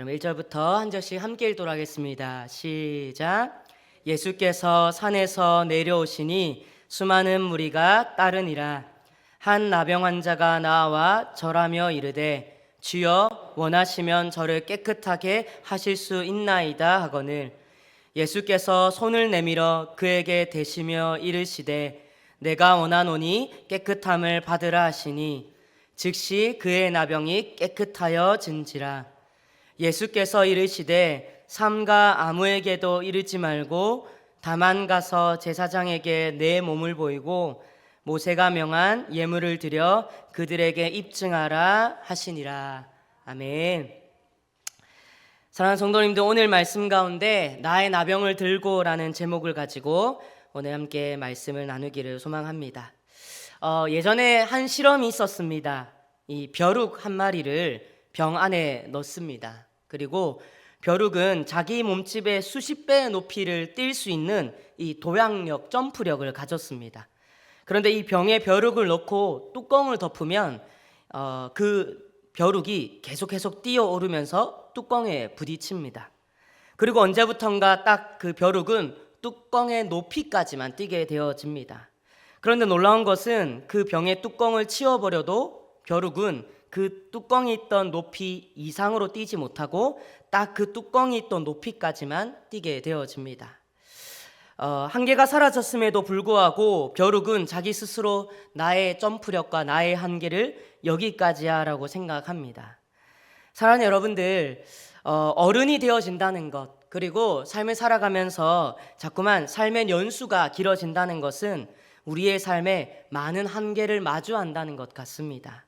그럼 1절부터 한 절씩 함께 읽도록 하겠습니다. 시작. 예수께서 산에서 내려오시니 수많은 무리가 따르니라. 한 나병 환자가 나와 절하며 이르되 주여 원하시면 저를 깨끗하게 하실 수 있나이다 하거늘 예수께서 손을 내밀어 그에게 대시며 이르시되 내가 원하노니 깨끗함을 받으라 하시니 즉시 그의 나병이 깨끗하여 진지라. 예수께서 이르시되 삼가 아무에게도 이르지 말고 다만 가서 제사장에게 내 몸을 보이고 모세가 명한 예물을 드려 그들에게 입증하라 하시니라. 아멘. 사랑하는 성도님들, 오늘 말씀 가운데 나의 나병을 들고라는 제목을 가지고 오늘 함께 말씀을 나누기를 소망합니다. 예전에 한 실험이 있었습니다. 이 벼룩 한 마리를 병 안에 넣습니다. 그리고 벼룩은 자기 몸집의 수십 배의 높이를 뛸 수 있는 이 도약력, 점프력을 가졌습니다. 그런데 이 병에 벼룩을 넣고 뚜껑을 덮으면 그 벼룩이 계속 뛰어오르면서 뚜껑에 부딪힙니다. 그리고 언제부턴가 딱 그 벼룩은 뚜껑의 높이까지만 뛰게 되어집니다. 그런데 놀라운 것은 그 병의 뚜껑을 치워버려도 벼룩은 그 뚜껑이 있던 높이 이상으로 뛰지 못하고 딱 그 뚜껑이 있던 높이까지만 뛰게 되어집니다. 한계가 사라졌음에도 불구하고 벼룩은 자기 스스로 나의 점프력과 나의 한계를 여기까지야 라고 생각합니다. 사랑하는 여러분들, 어른이 되어진다는 것, 그리고 삶을 살아가면서 자꾸만 삶의 연수가 길어진다는 것은 우리의 삶에 많은 한계를 마주한다는 것 같습니다.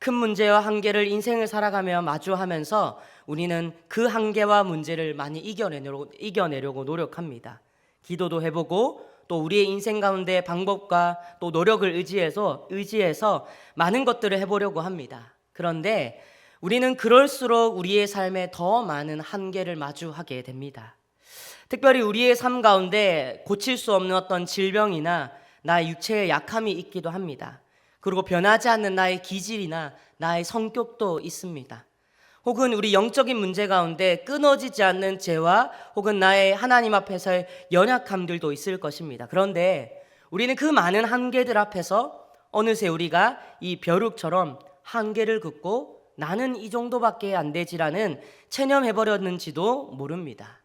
큰 문제와 한계를 인생을 살아가며 마주하면서 우리는 그 한계와 문제를 많이 이겨내려고 노력합니다. 기도도 해보고 또 우리의 인생 가운데 방법과 또 노력을 의지해서 많은 것들을 해보려고 합니다. 그런데 우리는 그럴수록 우리의 삶에 더 많은 한계를 마주하게 됩니다. 특별히 우리의 삶 가운데 고칠 수 없는 어떤 질병이나 나의 육체의 약함이 있기도 합니다. 그리고 변하지 않는 나의 기질이나 나의 성격도 있습니다. 혹은 우리 영적인 문제 가운데 끊어지지 않는 죄와 혹은 나의 하나님 앞에서의 연약함들도 있을 것입니다. 그런데 우리는 그 많은 한계들 앞에서 어느새 우리가 이 벼룩처럼 한계를 긋고 나는 이 정도밖에 안 되지라는 체념해버렸는지도 모릅니다.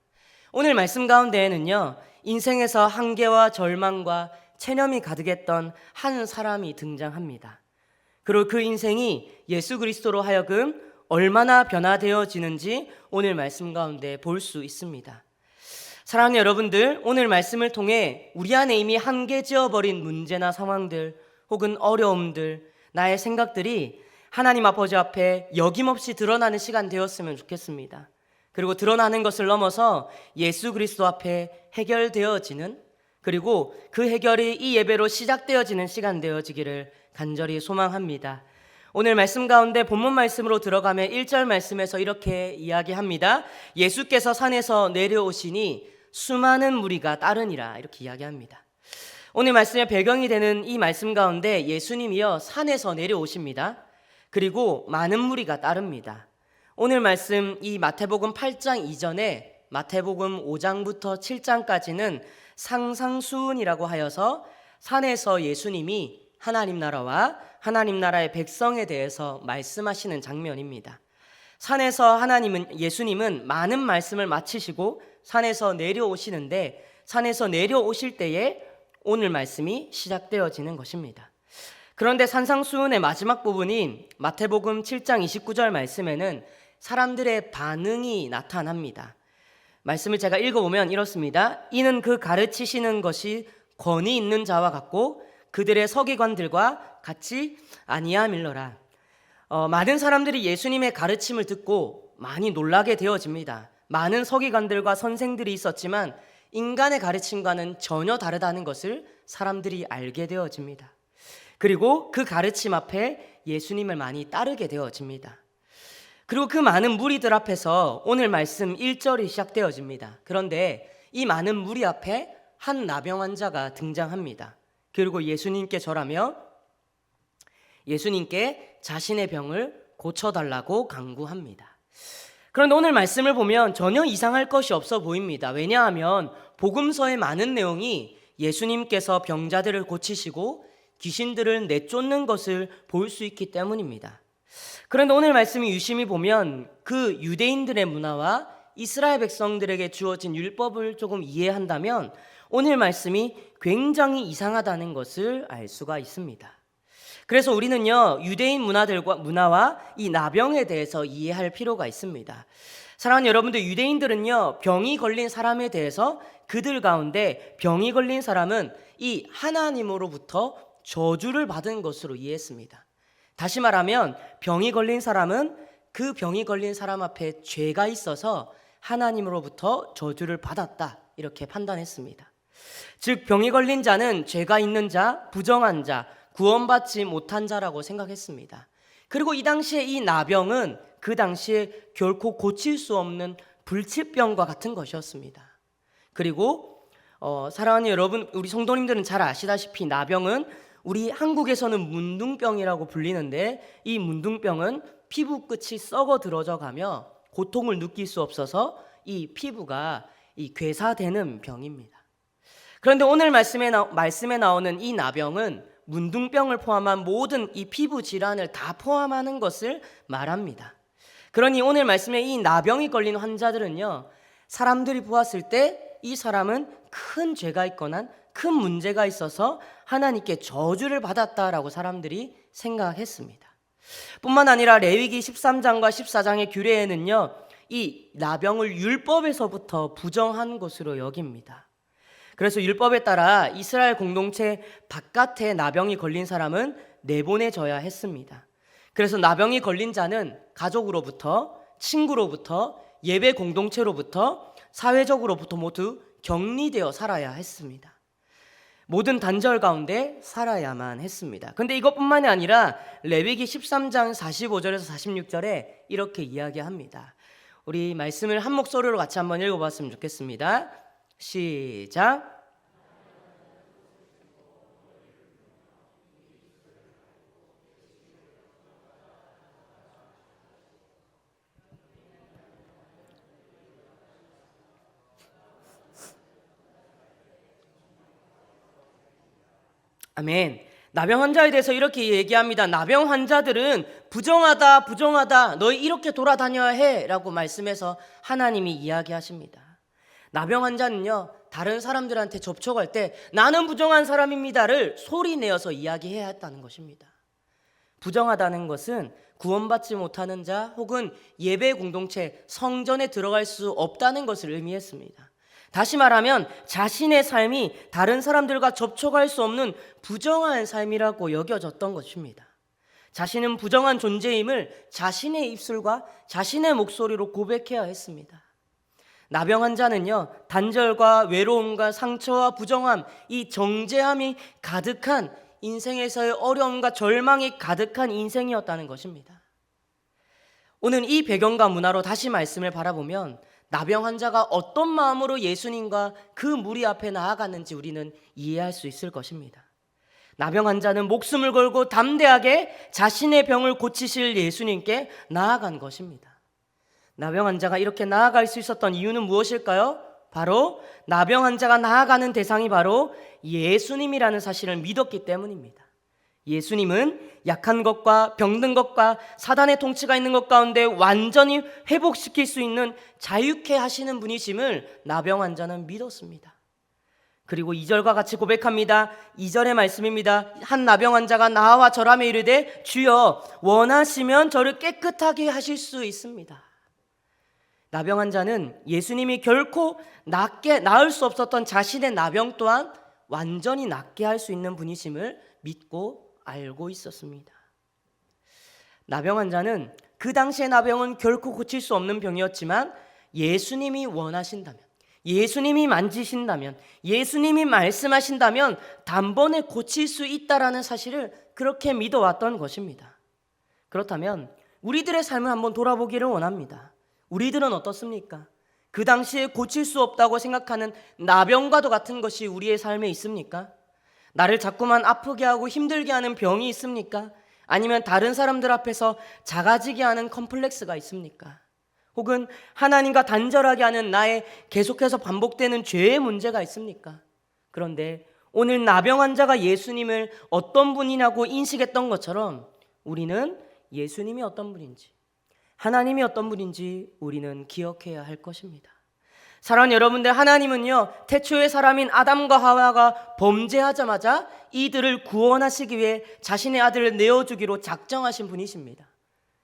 오늘 말씀 가운데에는요, 인생에서 한계와 절망과 체념이 가득했던 한 사람이 등장합니다. 그리고 그 인생이 예수 그리스도로 하여금 얼마나 변화되어지는지 오늘 말씀 가운데 볼 수 있습니다. 사랑하는 여러분들, 오늘 말씀을 통해 우리 안에 이미 한계지어버린 문제나 상황들 혹은 어려움들, 나의 생각들이 하나님 아버지 앞에 여김없이 드러나는 시간 되었으면 좋겠습니다. 그리고 드러나는 것을 넘어서 예수 그리스도 앞에 해결되어지는, 그리고 그 해결이 이 예배로 시작되어지는 시간 되어지기를 간절히 소망합니다. 오늘 말씀 가운데 본문 말씀으로 들어가면 1절 말씀에서 이렇게 이야기합니다. 예수께서 산에서 내려오시니 수많은 무리가 따르니라, 이렇게 이야기합니다. 오늘 말씀의 배경이 되는 이 말씀 가운데 예수님이요 산에서 내려오십니다. 그리고 많은 무리가 따릅니다. 오늘 말씀 이 마태복음 8장 이전에 마태복음 5장부터 7장까지는 상상수훈이라고 하여서 산에서 예수님이 하나님 나라와 하나님 나라의 백성에 대해서 말씀하시는 장면입니다. 산에서 예수님은 많은 말씀을 마치시고 산에서 내려오시는데, 산에서 내려오실 때에 오늘 말씀이 시작되어지는 것입니다. 그런데 산상수훈의 마지막 부분인 마태복음 7장 29절 말씀에는 사람들의 반응이 나타납니다. 말씀을 제가 읽어보면 이렇습니다. 이는 그 가르치시는 것이 권위 있는 자와 같고 그들의 서기관들과 같이 아니함일러라. 많은 사람들이 예수님의 가르침을 듣고 많이 놀라게 되어집니다. 많은 서기관들과 선생들이 있었지만 인간의 가르침과는 전혀 다르다는 것을 사람들이 알게 되어집니다. 그리고 그 가르침 앞에 예수님을 많이 따르게 되어집니다. 그리고 그 많은 무리들 앞에서 오늘 말씀 1절이 시작되어집니다. 그런데 이 많은 무리 앞에 한 나병 환자가 등장합니다. 그리고 예수님께 절하며 예수님께 자신의 병을 고쳐달라고 간구합니다. 그런데 오늘 말씀을 보면 전혀 이상할 것이 없어 보입니다. 왜냐하면 복음서의 많은 내용이 예수님께서 병자들을 고치시고 귀신들을 내쫓는 것을 볼 수 있기 때문입니다. 그런데 오늘 말씀이 유심히 보면 그 유대인들의 문화와 이스라엘 백성들에게 주어진 율법을 조금 이해한다면 오늘 말씀이 굉장히 이상하다는 것을 알 수가 있습니다. 그래서 우리는요, 유대인 문화와 이 나병에 대해서 이해할 필요가 있습니다. 사랑하는 여러분들, 유대인들은요, 병이 걸린 사람에 대해서 그들 가운데 병이 걸린 사람은 이 하나님으로부터 저주를 받은 것으로 이해했습니다. 다시 말하면 병이 걸린 사람은 그 병이 걸린 사람 앞에 죄가 있어서 하나님으로부터 저주를 받았다, 이렇게 판단했습니다. 즉 병이 걸린 자는 죄가 있는 자, 부정한 자, 구원받지 못한 자라고 생각했습니다. 그리고 이 당시에 이 나병은 그 당시에 결코 고칠 수 없는 불치병과 같은 것이었습니다. 그리고 사랑하는 여러분, 우리 성도님들은 잘 아시다시피 나병은 우리 한국에서는 문둥병이라고 불리는데, 이 문둥병은 피부 끝이 썩어 들어져 가며 고통을 느낄 수 없어서 이 피부가 괴사되는 병입니다. 그런데 오늘 말씀에 나오는 이 나병은 문둥병을 포함한 모든 이 피부 질환을 다 포함하는 것을 말합니다. 그러니 오늘 말씀에 이 나병이 걸린 환자들은요, 사람들이 보았을 때 이 사람은 큰 죄가 있거나 큰 문제가 있어서 하나님께 저주를 받았다라고 사람들이 생각했습니다. 뿐만 아니라 레위기 13장과 14장의 규례에는요, 이 나병을 율법에서부터 부정한 것으로 여깁니다. 그래서 율법에 따라 이스라엘 공동체 바깥에 나병이 걸린 사람은 내보내져야 했습니다. 그래서 나병이 걸린 자는 가족으로부터, 친구로부터, 예배 공동체로부터, 사회적으로부터 모두 격리되어 살아야 했습니다. 모든 단절 가운데 살아야만 했습니다. 근데 이것뿐만이 아니라 레위기 13장 45절에서 46절에 이렇게 이야기합니다. 우리 말씀을 한 목소리로 같이 한번 읽어봤으면 좋겠습니다. 시작. 아멘. 나병 환자에 대해서 이렇게 얘기합니다. 나병 환자들은 부정하다, 너희 이렇게 돌아다녀야 해 라고 말씀해서 하나님이 이야기하십니다. 나병 환자는요, 다른 사람들한테 접촉할 때 나는 부정한 사람입니다를 소리 내어서 이야기해야 했다는 것입니다. 부정하다는 것은 구원받지 못하는 자 혹은 예배 공동체, 성전에 들어갈 수 없다는 것을 의미했습니다. 다시 말하면 자신의 삶이 다른 사람들과 접촉할 수 없는 부정한 삶이라고 여겨졌던 것입니다. 자신은 부정한 존재임을 자신의 입술과 자신의 목소리로 고백해야 했습니다. 나병 환자는요, 단절과 외로움과 상처와 부정함, 이 정죄함이 가득한 인생에서의 어려움과 절망이 가득한 인생이었다는 것입니다. 오늘 이 배경과 문화로 다시 말씀을 바라보면 나병 환자가 어떤 마음으로 예수님과 그 무리 앞에 나아갔는지 우리는 이해할 수 있을 것입니다. 나병 환자는 목숨을 걸고 담대하게 자신의 병을 고치실 예수님께 나아간 것입니다. 나병 환자가 이렇게 나아갈 수 있었던 이유는 무엇일까요? 바로 나병 환자가 나아가는 대상이 바로 예수님이라는 사실을 믿었기 때문입니다. 예수님은 약한 것과 병든 것과 사단의 통치가 있는 것 가운데 완전히 회복시킬 수 있는 자유케 하시는 분이심을 나병 환자는 믿었습니다. 그리고 2절과 같이 고백합니다. 2절의 말씀입니다. 한 나병 환자가 나와 절하며 이르되 주여 원하시면 저를 깨끗하게 하실 수 있습니다. 나병 환자는 예수님이 결코 나을 수 없었던 자신의 나병 또한 완전히 낫게 할 수 있는 분이심을 믿고 알고 있었습니다. 나병 환자는 그 당시의 나병은 결코 고칠 수 없는 병이었지만 예수님이 원하신다면, 예수님이 만지신다면, 예수님이 말씀하신다면 단번에 고칠 수 있다라는 사실을 그렇게 믿어왔던 것입니다. 그렇다면 우리들의 삶을 한번 돌아보기를 원합니다. 우리들은 어떻습니까? 그 당시에 고칠 수 없다고 생각하는 나병과도 같은 것이 우리의 삶에 있습니까? 나를 자꾸만 아프게 하고 힘들게 하는 병이 있습니까? 아니면 다른 사람들 앞에서 작아지게 하는 컴플렉스가 있습니까? 혹은 하나님과 단절하게 하는 나의 계속해서 반복되는 죄의 문제가 있습니까? 그런데 오늘 나병 환자가 예수님을 어떤 분이냐고 인식했던 것처럼 우리는 예수님이 어떤 분인지, 하나님이 어떤 분인지 우리는 기억해야 할 것입니다. 사랑하는 여러분들, 하나님은요, 태초의 사람인 아담과 하와가 범죄하자마자 이들을 구원하시기 위해 자신의 아들을 내어주기로 작정하신 분이십니다.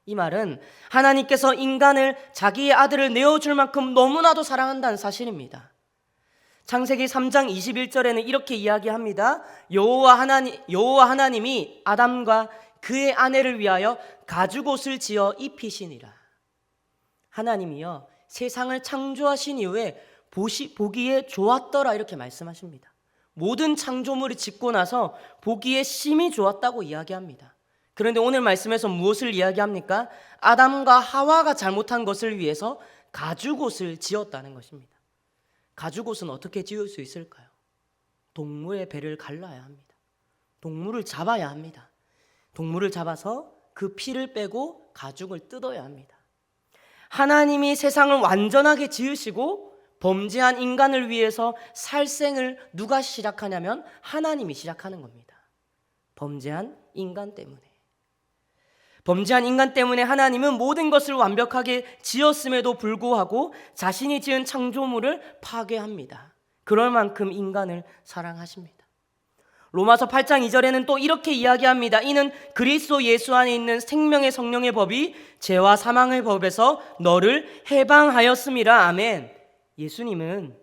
이 말은 하나님께서 인간을 자기의 아들을 내어줄 만큼 너무나도 사랑한다는 사실입니다. 창세기 3장 21절에는 이렇게 이야기합니다. 여호와 하나님이 아담과 그의 아내를 위하여 가죽옷을 지어 입히시니라. 하나님이요, 세상을 창조하신 이후에 보기에 좋았더라 이렇게 말씀하십니다. 모든 창조물이 짓고 나서 보기에 심히 좋았다고 이야기합니다. 그런데 오늘 말씀에서 무엇을 이야기합니까? 아담과 하와가 잘못한 것을 위해서 가죽옷을 지었다는 것입니다. 가죽옷은 어떻게 지을 수 있을까요? 동물의 배를 갈라야 합니다. 동물을 잡아야 합니다. 동물을 잡아서 그 피를 빼고 가죽을 뜯어야 합니다. 하나님이 세상을 완전하게 지으시고 범죄한 인간을 위해서 살생을 누가 시작하냐면 하나님이 시작하는 겁니다. 범죄한 인간 때문에 하나님은 모든 것을 완벽하게 지었음에도 불구하고 자신이 지은 창조물을 파괴합니다. 그럴 만큼 인간을 사랑하십니다. 로마서 8장 2절에는 또 이렇게 이야기합니다. 이는 그리스도 예수 안에 있는 생명의 성령의 법이 죄와 사망의 법에서 너를 해방하였음이라. 아멘. 예수님은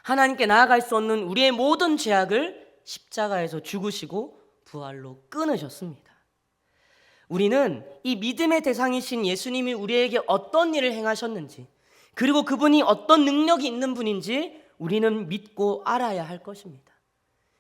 하나님께 나아갈 수 없는 우리의 모든 죄악을 십자가에서 죽으시고 부활로 끊으셨습니다. 우리는 이 믿음의 대상이신 예수님이 우리에게 어떤 일을 행하셨는지, 그리고 그분이 어떤 능력이 있는 분인지 우리는 믿고 알아야 할 것입니다.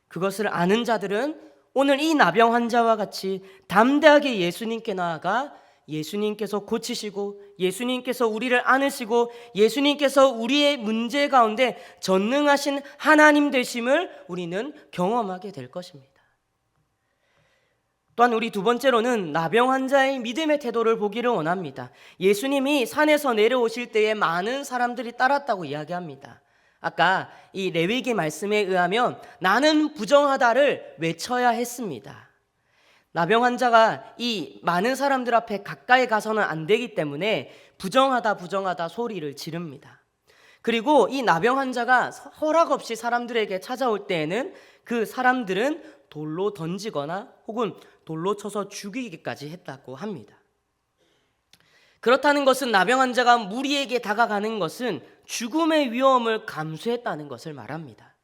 그것을 아는 자들은 오늘 이 나병 환자와 같이 담대하게 예수님께 나아가 예수님께서 고치시고 예수님께서 우리를 안으시고 예수님께서 우리의 문제 가운데 전능하신 하나님 되심을 우리는 경험하게 될 것입니다. 또한 우리 두 번째로는 나병 환자의 믿음의 태도를 보기를 원합니다. 예수님이 산에서 내려오실 때에 많은 사람들이 따랐다고 이야기합니다. 아까 이 레위기 말씀에 의하면 나는 부정하다를 외쳐야 했습니다. 나병 환자가 이 많은 사람들 앞에 가까이 가서는 안 되기 때문에 부정하다 소리를 지릅니다. 그리고 이 나병 환자가 허락 없이 사람들에게 찾아올 때에는 그 사람들은 돌로 던지거나 혹은 돌로 쳐서 죽이기까지 했다고 합니다. 그렇다는 것은 나병 환자가 무리에게 다가가는 것은 죽음의 위험을 감수했다는 것을 말합니다.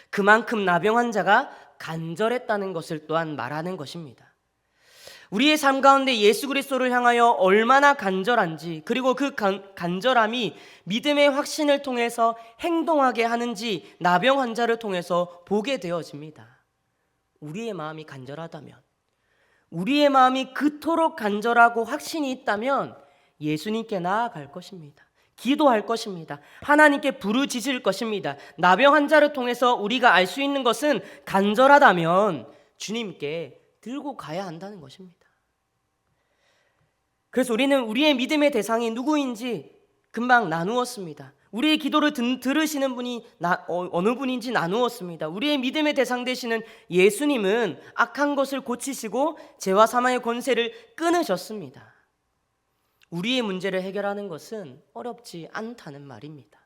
그만큼 나병 환자가 간절했다는 것을 또한 말하는 것입니다. 우리의 삶 가운데 예수 그리스도를 향하여 얼마나 간절한지, 그리고 그 간절함이 믿음의 확신을 통해서 행동하게 하는지 나병 환자를 통해서 보게 되어집니다. 우리의 마음이 간절하다면, 우리의 마음이 그토록 간절하고 확신이 있다면 예수님께 나아갈 것입니다. 기도할 것입니다. 하나님께 부르짖을 것입니다. 나병 환자를 통해서 우리가 알 수 있는 것은 간절하다면 주님께 들고 가야 한다는 것입니다. 그래서 우리는 우리의 믿음의 대상이 누구인지 금방 나누었습니다. 우리의 기도를 들으시는 분이 어느 분인지 나누었습니다. 우리의 믿음의 대상 되시는 예수님은 악한 것을 고치시고 죄와 사망의 권세를 끊으셨습니다. 우리의 문제를 해결하는 것은 어렵지 않다는 말입니다.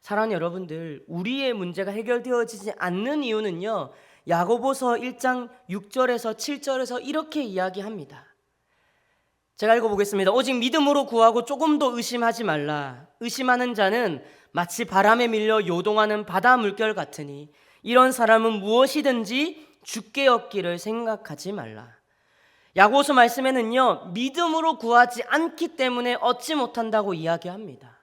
사랑하는 여러분들, 우리의 문제가 해결되어지지 않는 이유는요, 야고보서 1장 6절에서 7절에서 이렇게 이야기합니다. 제가 읽어보겠습니다. 오직 믿음으로 구하고 조금도 의심하지 말라. 의심하는 자는 마치 바람에 밀려 요동하는 바다 물결 같으니 이런 사람은 무엇이든지 죽게 얻기를 생각하지 말라. 야고보서 말씀에는요, 믿음으로 구하지 않기 때문에 얻지 못한다고 이야기합니다.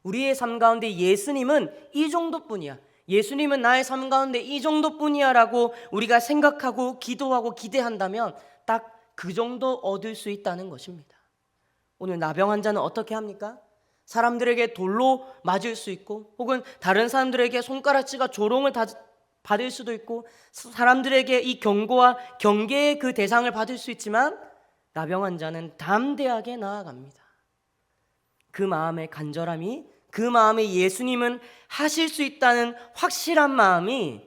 우리의 삶 가운데 예수님은 이 정도뿐이야, 예수님은 나의 삶 가운데 이 정도뿐이야 라고 우리가 생각하고 기도하고 기대한다면 딱 그 정도 얻을 수 있다는 것입니다. 오늘 나병 환자는 어떻게 합니까? 사람들에게 돌로 맞을 수 있고, 혹은 다른 사람들에게 손가락질과 조롱을 받을 수도 있고, 사람들에게 이 경고와 경계의 그 대상을 받을 수 있지만 나병 환자는 담대하게 나아갑니다. 그 마음의 간절함이, 그 마음에 예수님은 하실 수 있다는 확실한 마음이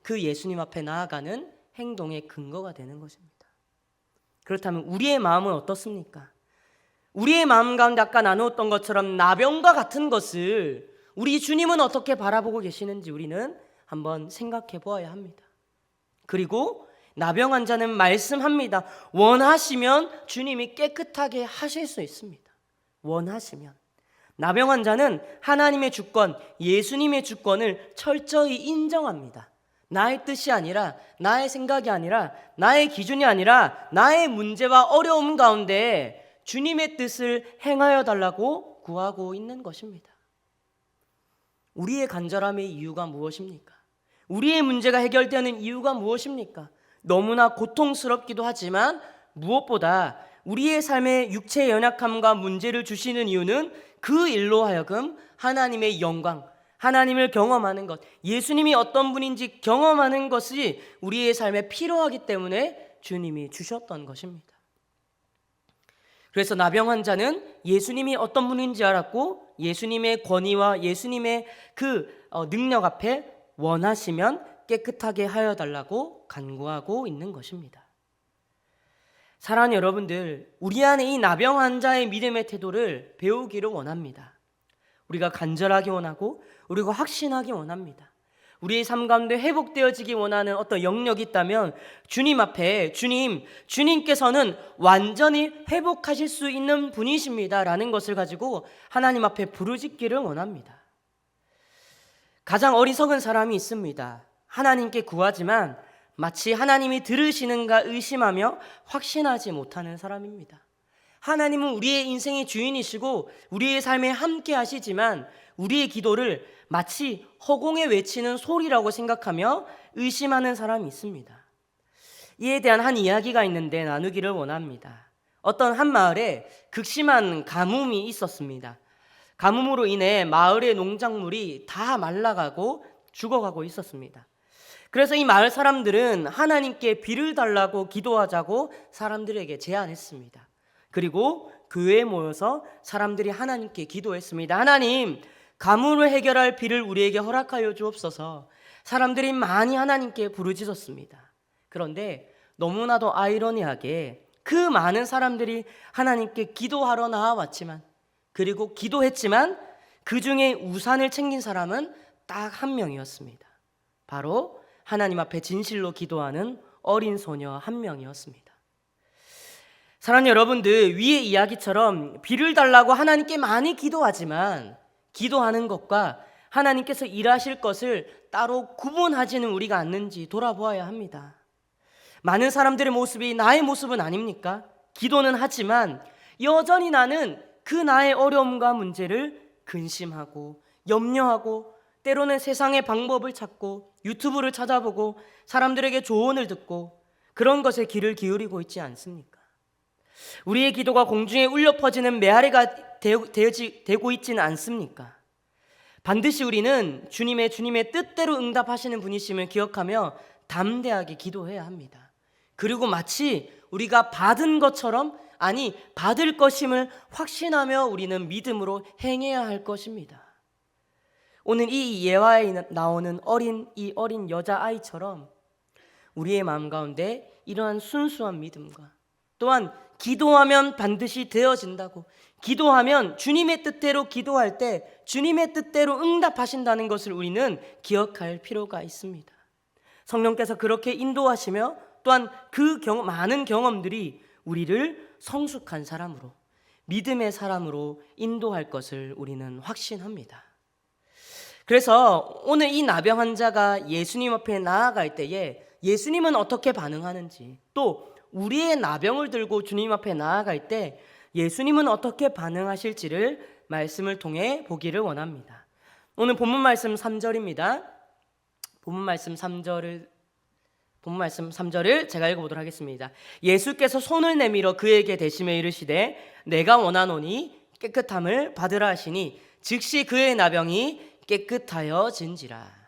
그 예수님 앞에 나아가는 행동의 근거가 되는 것입니다. 그렇다면 우리의 마음은 어떻습니까? 우리의 마음 가운데 아까 나누었던 것처럼 나병과 같은 것을 우리 주님은 어떻게 바라보고 계시는지 우리는 한번 생각해 보아야 합니다. 그리고 나병 환자는 말씀합니다. 원하시면 주님이 깨끗하게 하실 수 있습니다. 원하시면. 나병 환자는 하나님의 주권, 예수님의 주권을 철저히 인정합니다. 나의 뜻이 아니라, 나의 생각이 아니라, 나의 기준이 아니라 나의 문제와 어려움 가운데 주님의 뜻을 행하여 달라고 구하고 있는 것입니다. 우리의 간절함의 이유가 무엇입니까? 우리의 문제가 해결되는 이유가 무엇입니까? 너무나 고통스럽기도 하지만 무엇보다 우리의 삶의 육체의 연약함과 문제를 주시는 이유는 그 일로 하여금 하나님의 영광, 하나님을 경험하는 것, 예수님이 어떤 분인지 경험하는 것이 우리의 삶에 필요하기 때문에 주님이 주셨던 것입니다. 그래서 나병 환자는 예수님이 어떤 분인지 알았고 예수님의 권위와 예수님의 그 능력 앞에 원하시면 깨끗하게 하여 달라고 간구하고 있는 것입니다. 사랑하는 여러분들, 우리 안에 이 나병 환자의 믿음의 태도를 배우기를 원합니다. 우리가 간절하게 원하고 우리가 확신하게 원합니다. 우리의 삶 가운데 회복되어지기 원하는 어떤 영역이 있다면 주님 앞에 주님께서는 완전히 회복하실 수 있는 분이십니다 라는 것을 가지고 하나님 앞에 부르짖기를 원합니다. 가장 어리석은 사람이 있습니다. 하나님께 구하지만 마치 하나님이 들으시는가 의심하며 확신하지 못하는 사람입니다. 하나님은 우리의 인생의 주인이시고 우리의 삶에 함께 하시지만 우리의 기도를 마치 허공에 외치는 소리라고 생각하며 의심하는 사람이 있습니다. 이에 대한 한 이야기가 있는데 나누기를 원합니다. 어떤 한 마을에 극심한 가뭄이 있었습니다. 가뭄으로 인해 마을의 농작물이 다 말라가고 죽어가고 있었습니다. 그래서 이 마을 사람들은 하나님께 비를 달라고 기도하자고 사람들에게 제안했습니다. 그리고 교회에 모여서 사람들이 하나님께 기도했습니다. 하나님, 가뭄을 해결할 비를 우리에게 허락하여 주옵소서. 사람들이 많이 하나님께 부르짖었습니다. 그런데 너무나도 아이러니하게 그 많은 사람들이 하나님께 기도하러 나와왔지만, 그리고 기도했지만 그 중에 우산을 챙긴 사람은 딱 한 명이었습니다. 바로 하나님 앞에 진실로 기도하는 어린 소녀 한 명이었습니다. 사랑하는 여러분들, 위의 이야기처럼 비를 달라고 하나님께 많이 기도하지만 기도하는 것과 하나님께서 일하실 것을 따로 구분하지는 우리가 않는지 돌아보아야 합니다. 많은 사람들의 모습이 나의 모습은 아닙니까? 기도는 하지만 여전히 나는 그 나의 어려움과 문제를 근심하고 염려하고 때로는 세상의 방법을 찾고 유튜브를 찾아보고 사람들에게 조언을 듣고 그런 것에 귀를 기울이고 있지 않습니까? 우리의 기도가 공중에 울려 퍼지는 메아리가 되고 있지는 않습니까? 반드시 우리는 주님의 뜻대로 응답하시는 분이심을 기억하며 담대하게 기도해야 합니다. 그리고 마치 우리가 받은 것처럼, 아니 받을 것임을 확신하며 우리는 믿음으로 행해야 할 것입니다. 오늘 이 예화에 나오는 이 어린 여자아이처럼 우리의 마음 가운데 이러한 순수한 믿음과 또한 기도하면 반드시 되어진다고, 기도하면 주님의 뜻대로 기도할 때 주님의 뜻대로 응답하신다는 것을 우리는 기억할 필요가 있습니다. 성령께서 그렇게 인도하시며 또한 그 많은 경험들이 우리를 성숙한 사람으로, 믿음의 사람으로 인도할 것을 우리는 확신합니다. 그래서 오늘 이 나병 환자가 예수님 앞에 나아갈 때에 예수님은 어떻게 반응하는지, 또 우리의 나병을 들고 주님 앞에 나아갈 때 예수님은 어떻게 반응하실지를 말씀을 통해 보기를 원합니다. 오늘 본문 말씀 3절입니다. 본문 말씀 3절을 제가 읽어보도록 하겠습니다. 예수께서 손을 내밀어 그에게 대시며 이르시되 내가 원하노니 깨끗함을 받으라 하시니 즉시 그의 나병이 깨끗하여진지라.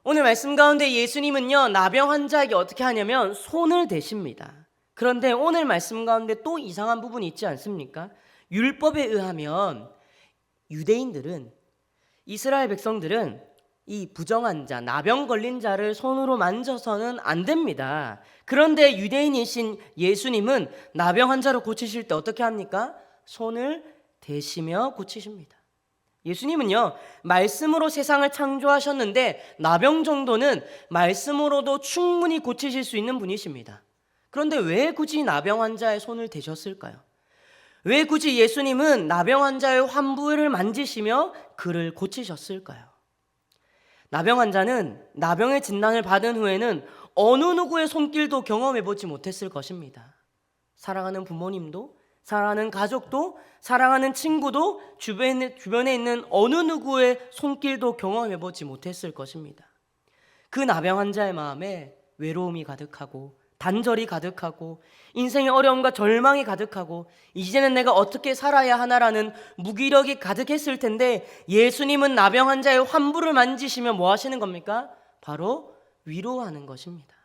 오늘 말씀 가운데 예수님은요, 나병 환자에게 어떻게 하냐면 손을 대십니다. 그런데 오늘 말씀 가운데 또 이상한 부분이 있지 않습니까? 율법에 의하면 유대인들은, 이스라엘 백성들은 이 부정한 자, 나병 걸린 자를 손으로 만져서는 안 됩니다. 그런데 유대인이신 예수님은 나병 환자를 고치실 때 어떻게 합니까? 손을 대시며 고치십니다. 예수님은요, 말씀으로 세상을 창조하셨는데 나병 정도는 말씀으로도 충분히 고치실 수 있는 분이십니다. 그런데 왜 굳이 나병 환자의 손을 대셨을까요? 왜 굳이 예수님은 나병 환자의 환부를 만지시며 그를 고치셨을까요? 나병 환자는 나병의 진단을 받은 후에는 어느 누구의 손길도 경험해보지 못했을 것입니다. 사랑하는 부모님도, 사랑하는 가족도, 사랑하는 친구도, 주변에 있는 어느 누구의 손길도 경험해보지 못했을 것입니다. 그 나병 환자의 마음에 외로움이 가득하고 단절이 가득하고 인생의 어려움과 절망이 가득하고 이제는 내가 어떻게 살아야 하나라는 무기력이 가득했을 텐데, 예수님은 나병 환자의 환부를 만지시며 뭐 하시는 겁니까? 바로 위로하는 것입니다.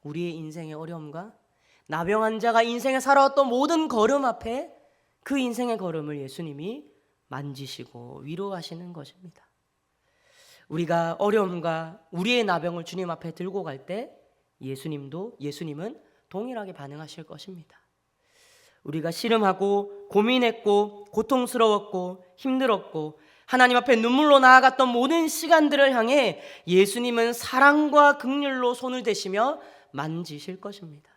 우리의 인생의 어려움과 나병 환자가 인생에 살아왔던 모든 걸음 앞에 그 인생의 걸음을 예수님이 만지시고 위로하시는 것입니다. 우리가 어려움과 우리의 나병을 주님 앞에 들고 갈 때 예수님은 동일하게 반응하실 것입니다. 우리가 씨름하고 고민했고 고통스러웠고 힘들었고 하나님 앞에 눈물로 나아갔던 모든 시간들을 향해 예수님은 사랑과 긍휼로 손을 대시며 만지실 것입니다.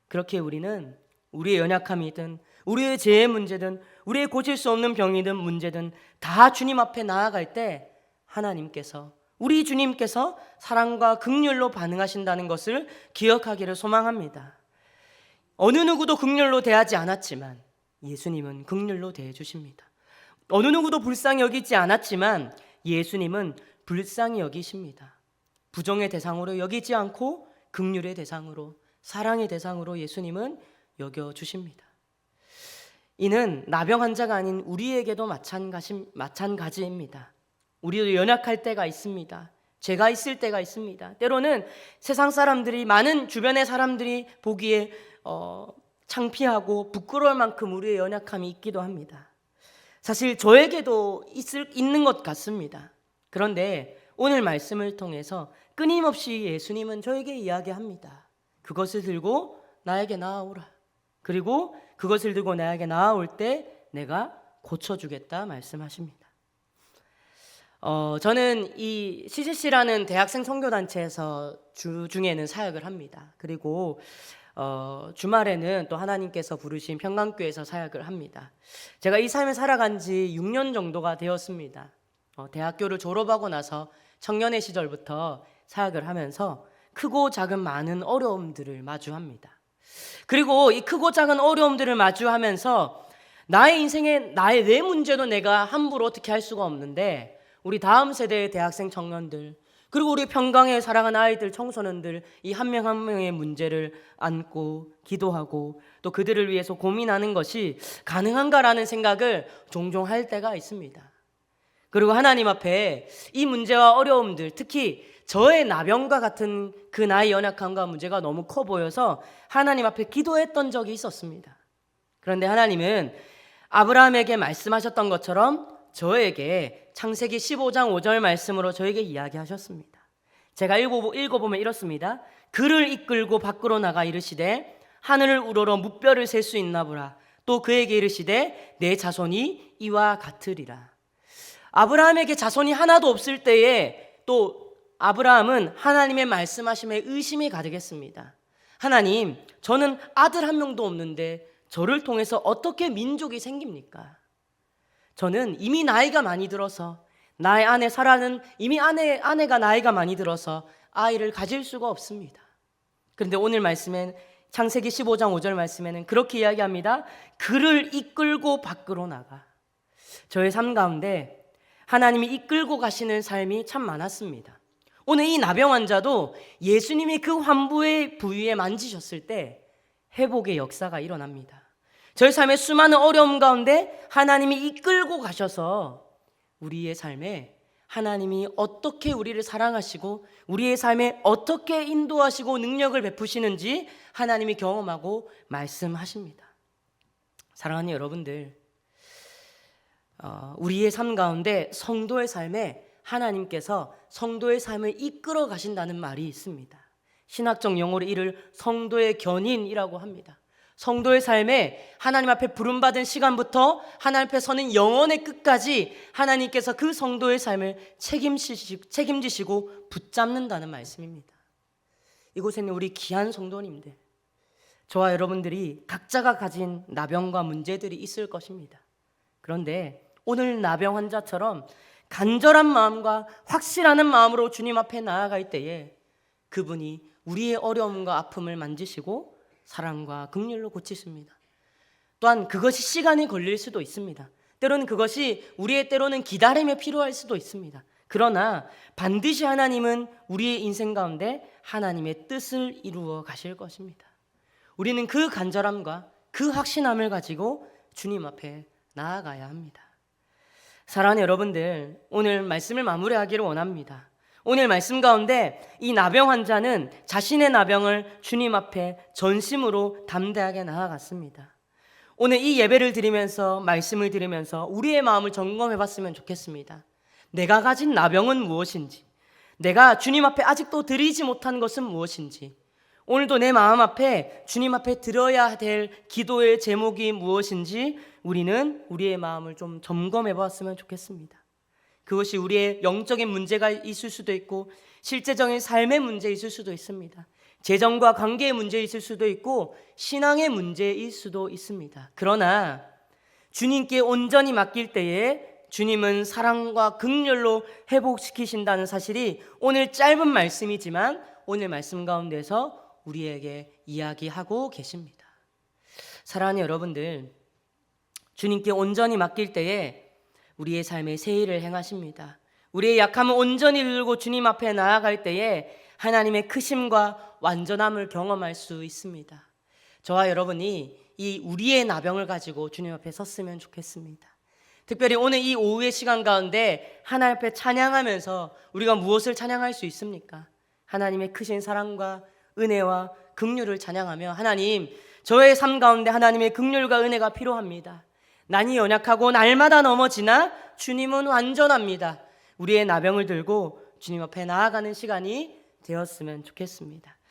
그렇게 우리는 우리의 연약함이든 우리의 죄의 문제든 우리의 고칠 수 없는 병이든 문제든 다 주님 앞에 나아갈 때 하나님께서, 우리 주님께서 사랑과 긍휼로 반응하신다는 것을 기억하기를 소망합니다. 어느 누구도 긍휼로 대하지 않았지만 예수님은 긍휼로 대해 주십니다. 어느 누구도 불쌍히 여기지 않았지만 예수님은 불쌍히 여기십니다. 부정의 대상으로 여기지 않고 긍휼의 대상으로, 사랑의 대상으로 예수님은 여겨주십니다. 이는 나병 환자가 아닌 우리에게도 마찬가지입니다. 우리도 연약할 때가 있습니다. 죄가 있을 때가 있습니다. 때로는 세상 사람들이, 많은 주변의 사람들이 보기에 창피하고 부끄러울 만큼 우리의 연약함이 있기도 합니다. 사실 저에게도 있는 것 같습니다. 그런데 오늘 말씀을 통해서 끊임없이 예수님은 저에게 이야기합니다. 그것을 들고 나에게 나아오라. 그리고 그것을 들고 나에게 나아올 때 내가 고쳐주겠다 말씀하십니다. 저는 이 CCC라는 대학생 선교단체에서 주중에는 사역을 합니다. 그리고 주말에는 또 하나님께서 부르신 평강교회에서 사역을 합니다. 제가 이 삶을 살아간 지 6년 정도가 되었습니다. 대학교를 졸업하고 나서 청년의 시절부터 사역을 하면서 크고 작은 많은 어려움들을 마주합니다. 그리고 이 크고 작은 어려움들을 마주하면서 나의 인생에 나의 내 문제도 내가 함부로 어떻게 할 수가 없는데, 우리 다음 세대의 대학생 청년들, 그리고 우리 평강의 사랑하는 아이들, 청소년들, 이 한 명 한 명의 문제를 안고 기도하고 또 그들을 위해서 고민하는 것이 가능한가라는 생각을 종종 할 때가 있습니다. 그리고 하나님 앞에 이 문제와 어려움들, 특히 저의 나병과 같은 그 나의 연약함과 문제가 너무 커 보여서 하나님 앞에 기도했던 적이 있었습니다. 그런데 하나님은 아브라함에게 말씀하셨던 것처럼 저에게 창세기 15장 5절 말씀으로 저에게 이야기하셨습니다. 제가 읽어보면 이렇습니다. 그를 이끌고 밖으로 나가 이르시되 하늘을 우러러 뭇별을 셀 수 있나 보라. 또 그에게 이르시되 내 자손이 이와 같으리라. 아브라함에게 자손이 하나도 없을 때에 또 아브라함은 하나님의 말씀하심에 의심이 가득했습니다. 하나님, 저는 아들 한 명도 없는데 저를 통해서 어떻게 민족이 생깁니까? 저는 이미 나이가 많이 들어서, 나의 아내 사라는 이미 아내가 나이가 많이 들어서 아이를 가질 수가 없습니다. 그런데 오늘 말씀엔, 창세기 15장 5절 말씀에는 그렇게 이야기합니다. 그를 이끌고 밖으로 나가. 저의 삶 가운데 하나님이 이끌고 가시는 삶이 참 많았습니다. 오늘 이 나병 환자도 예수님이 그 환부의 부위에 만지셨을 때 회복의 역사가 일어납니다. 저희 삶의 수많은 어려움 가운데 하나님이 이끌고 가셔서 우리의 삶에 하나님이 어떻게 우리를 사랑하시고 우리의 삶에 어떻게 인도하시고 능력을 베푸시는지 하나님이 경험하고 말씀하십니다. 사랑하는 여러분들, 우리의 삶 가운데 성도의 삶에 하나님께서 성도의 삶을 이끌어 가신다는 말이 있습니다. 신학적 용어로 이를 성도의 견인이라고 합니다. 성도의 삶에 하나님 앞에 부름받은 시간부터 하나님 앞에 서는 영원의 끝까지 하나님께서 그 성도의 삶을 책임지시고 붙잡는다는 말씀입니다. 이곳에 있는 우리 귀한 성도님들, 저와 여러분들이 각자가 가진 나병과 문제들이 있을 것입니다. 그런데 오늘 나병 환자처럼 간절한 마음과 확실한 마음으로 주님 앞에 나아갈 때에 그분이 우리의 어려움과 아픔을 만지시고 사랑과 긍휼로 고치십니다. 또한 그것이 시간이 걸릴 수도 있습니다. 때로는 그것이 우리의 때로는 기다림에 필요할 수도 있습니다. 그러나 반드시 하나님은 우리의 인생 가운데 하나님의 뜻을 이루어 가실 것입니다. 우리는 그 간절함과 그 확신함을 가지고 주님 앞에 나아가야 합니다. 사랑하는 여러분들, 오늘 말씀을 마무리하기를 원합니다. 오늘 말씀 가운데 이 나병 환자는 자신의 나병을 주님 앞에 전심으로 담대하게 나아갔습니다. 오늘 이 예배를 드리면서 말씀을 들으면서 우리의 마음을 점검해 봤으면 좋겠습니다. 내가 가진 나병은 무엇인지, 내가 주님 앞에 아직도 드리지 못한 것은 무엇인지, 오늘도 내 마음 앞에 주님 앞에 들어야 될 기도의 제목이 무엇인지 우리는 우리의 마음을 좀 점검해 봤으면 좋겠습니다. 그것이 우리의 영적인 문제가 있을 수도 있고 실제적인 삶의 문제 있을 수도 있습니다. 재정과 관계의 문제 있을 수도 있고 신앙의 문제일 수도 있습니다. 그러나 주님께 온전히 맡길 때에 주님은 사랑과 긍휼로 회복시키신다는 사실이 오늘 짧은 말씀이지만 오늘 말씀 가운데서 우리에게 이야기하고 계십니다. 사랑하는 여러분들, 주님께 온전히 맡길 때에 우리의 삶에 새 일을 행하십니다. 우리의 약함을 온전히 들고 주님 앞에 나아갈 때에 하나님의 크심과 완전함을 경험할 수 있습니다. 저와 여러분이 이 우리의 나병을 가지고 주님 앞에 섰으면 좋겠습니다. 특별히 오늘 이 오후의 시간 가운데 하나님 앞에 찬양하면서 우리가 무엇을 찬양할 수 있습니까? 하나님의 크신 사랑과 은혜와 긍휼을 찬양하며 하나님, 저의 삶 가운데 하나님의 긍휼과 은혜가 필요합니다. 난이 연약하고 날마다 넘어지나 주님은 완전합니다. 우리의 나병을 들고 주님 앞에 나아가는 시간이 되었으면 좋겠습니다.